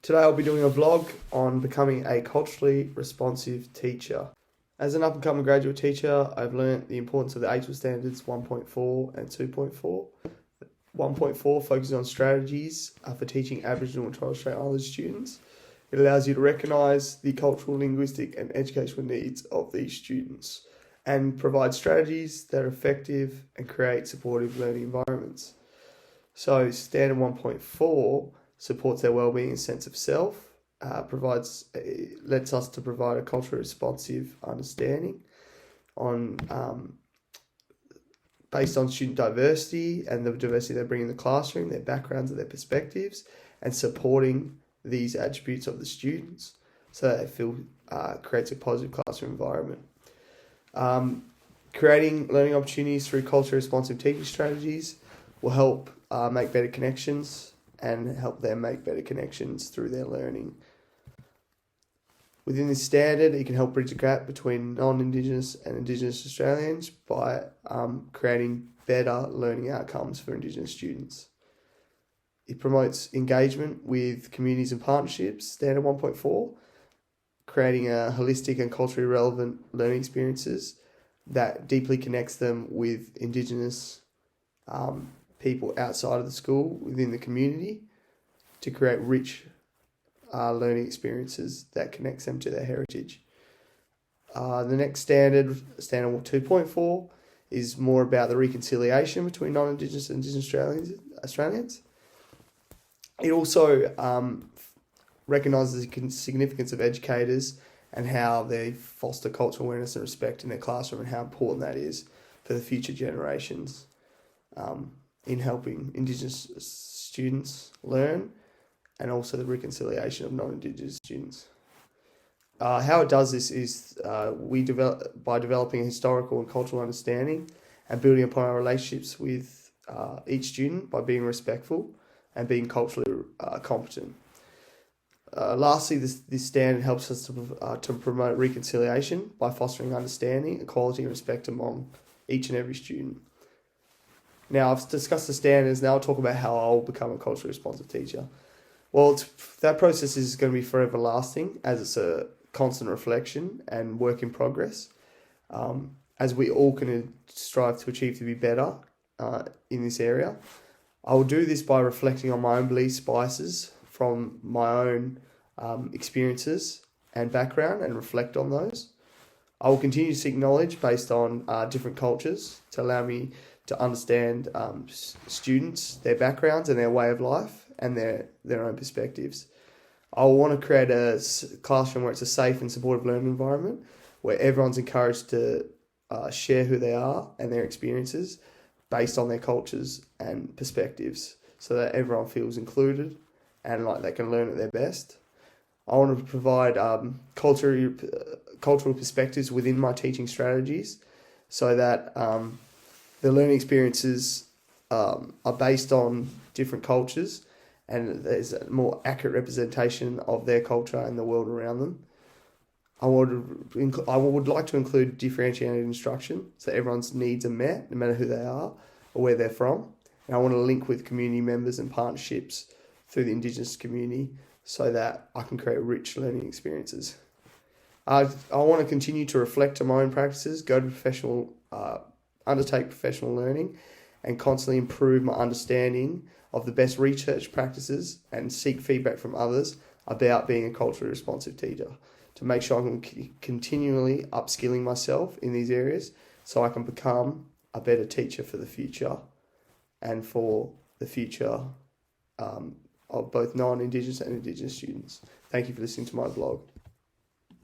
Today I'll be doing a vlog on becoming a culturally responsive teacher. As an up-and-coming graduate teacher, I've learnt the importance of the ATL standards 1.4 and 2.4. 1.4 focuses on strategies for teaching Aboriginal and Torres Strait Islander students. It allows you to recognise the cultural, linguistic and educational needs of these students and provide strategies that are effective and create supportive learning environments. So Standard 1.4 supports their wellbeing and sense of self, lets us to provide a culturally responsive understanding based on student diversity and the diversity they bring in the classroom, their backgrounds and their perspectives, and supporting these attributes of the students so that they feel creates a positive classroom environment. Creating learning opportunities through culturally responsive teaching strategies will help make better connections and help them make better connections through their learning. Within this standard, it can help bridge the gap between non-Indigenous and Indigenous Australians by creating better learning outcomes for Indigenous students. It promotes engagement with communities and partnerships, Standard 1.4, creating a holistic and culturally relevant learning experiences that deeply connects them with Indigenous people outside of the school, within the community, to create rich learning experiences that connects them to their heritage. The next standard 2.4, is more about the reconciliation between non-Indigenous and Indigenous Australians. It also recognises the significance of educators and how they foster cultural awareness and respect in their classroom and how important that is for the future generations in helping Indigenous students learn, and also the reconciliation of non-Indigenous students. How it does this is by developing a historical and cultural understanding and building upon our relationships with each student by being respectful and being culturally competent. Lastly, this standard helps us to promote reconciliation by fostering understanding, equality and respect among each and every student. Now, I've discussed the standards, now I'll talk about how I'll become a culturally responsive teacher. Well, that process is going to be forever lasting, as it's a constant reflection and work in progress, as we all can strive to achieve to be better in this area. I will do this by reflecting on my own beliefs, biases from my own experiences and background and reflect on those. I will continue to seek knowledge based on different cultures to allow me to understand students, their backgrounds and their way of life and their own perspectives. I want to create a classroom where it's a safe and supportive learning environment, where everyone's encouraged to share who they are and their experiences based on their cultures and perspectives, so that everyone feels included and like they can learn at their best. I want to provide cultural perspectives within my teaching strategies, so that the learning experiences are based on different cultures and there's a more accurate representation of their culture and the world around them. I would like to include differentiated instruction so everyone's needs are met, no matter who they are or where they're from. And I want to link with community members and partnerships through the Indigenous community so that I can create rich learning experiences. I want to continue to reflect on my own practices, undertake professional learning, and constantly improve my understanding of the best research practices and seek feedback from others about being a culturally responsive teacher, to make sure I'm continually upskilling myself in these areas so I can become a better teacher for the future and for the future of both non-Indigenous and Indigenous students. Thank you for listening to my vlog.